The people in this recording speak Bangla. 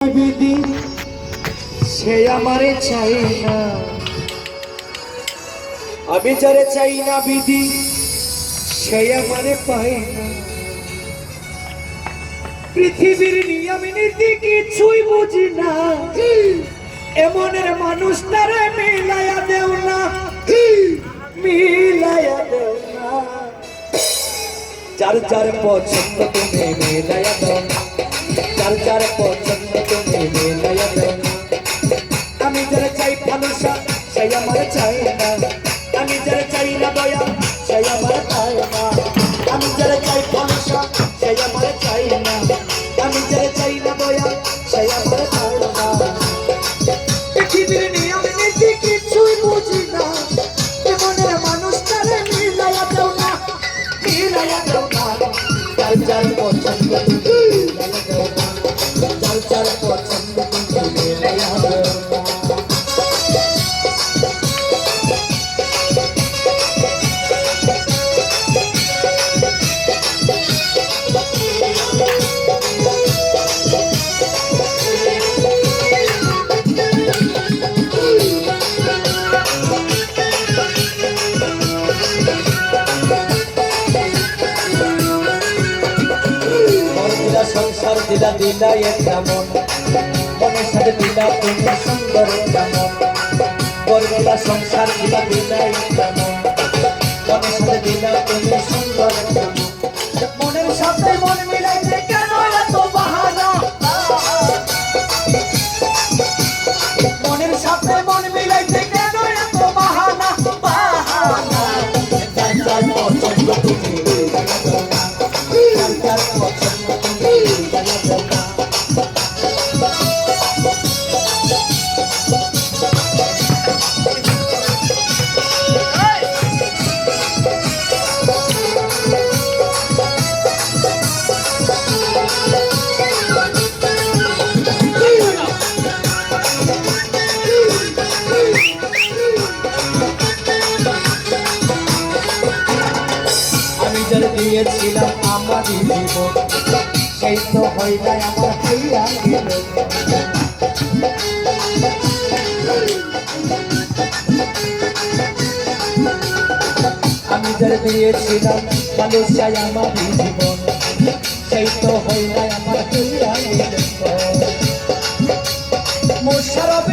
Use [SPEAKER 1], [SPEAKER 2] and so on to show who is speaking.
[SPEAKER 1] বিধি সে আমারে চাই না, আমি যারে চাই না বিধি সে আমারে পায় না। পৃথিবীর নিয়ম নীতি কিছুই বুঝি না, এমনের মানুষটারে মিলাইয়া দেও না, মিলাইয়া দেও না। যার যার পছন্দ তুমি মিলাইয়া দাও না, যার যার পছন্দ তুমি মিলাইয়া দাও না। আমি যারা চাই ভালোবাসা সেই আমার চাই না, আমি যারা চাই না দয়া সেই আমার চাই না। আমি যারা চাই ভালোবাসা সেই আমার চাই না, আমি যারা চাই না দয়া সেই আমার চাই না। পৃথিবীর নিয়ম নীতি কিছুই বুঝি না, এমনের মানুষটারে মিলাইয়া দাও না, মিলাইয়া দাও না। যার যার পছন্দ তুমি মিলাইয়া দাও না, যার যার পছন্দ তুমি মিলাইয়া দাও না। সংসার দিলা দিলা একটা মন, মনের সাথে দিলা তুমি সুন্দর একটা মন। দিলা সংসার দিলা দিলা একটা মন, মনের সাথে দিলা তুমি সুন্দর একটা মন। মনের সাথে মন মিলাইতে কেন এত বাহানা, মনের সাথে মন মিলাইতে কেন এত বাহানা, বাহানা। যার যার পছন্দ তুমি মিলাইয়া দাও না, যার যার পছন্দ তুমি মিলাইয়া দাও না। আমি যারা দিয়েছিলাম আমার জীবন সেই তো হয় না আমার হইয়া গেল। আমি যারা দিয়েছিলাম ভালোবাসায় আমার জীবন সেই তো হয় না আমার হইয়া গেল। মোশারফ